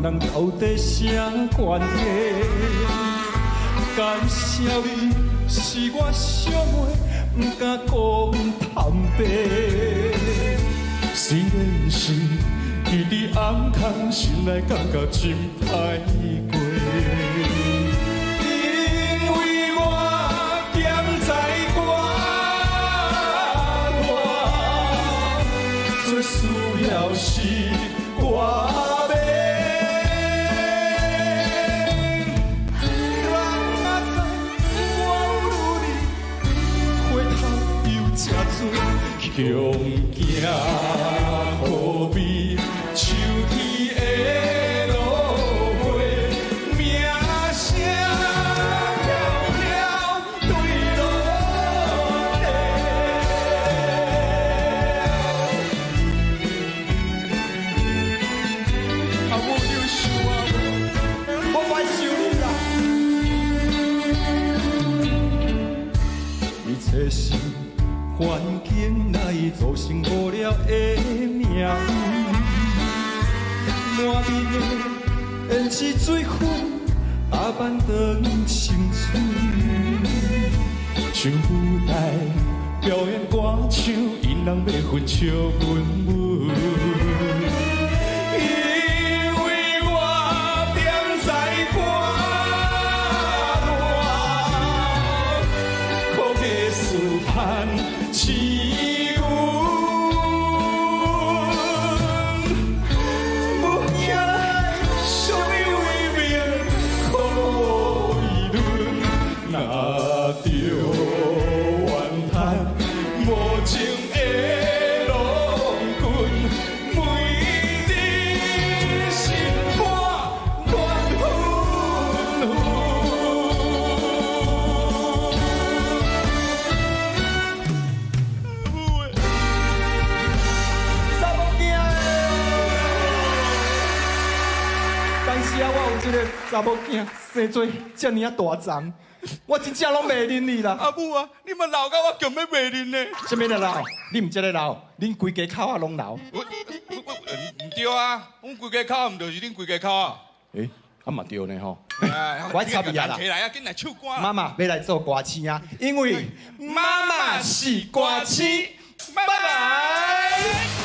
人到底啥关系？感谢你是我寂寞，不敢讲坦白。虽然是伊伫暗空，心内感觉真歹过。因为我踮在歌最需要是歌。 强行何必秋天的落花，名声飘飘对落地。啊，我优秀啊，我歹想你啦，一切是。 环境来造成无聊的命运，满面的胭脂水粉，阿板当青春。上舞台表演歌唱，因人要分笑阮阮。因为我踮在歌路，可给思盼。 是阮，不惊什么为名，可我议论，若着怨叹无情的浪君，每日心肝乱纷纷。 是啊，我有一个查某囝，生做遮尔啊大张，我真正拢袂认你啦。阿母啊，你嘛老到我强要袂认呢？什么咧老？你唔这咧老，恁规家口啊拢老。唔对啊，阮规家口唔就是恁规家口啊？诶，啊嘛对呢吼。我插伊啊啦。起来啊，紧来唱歌。妈妈要来做歌星啊，因为妈妈是歌星。拜拜。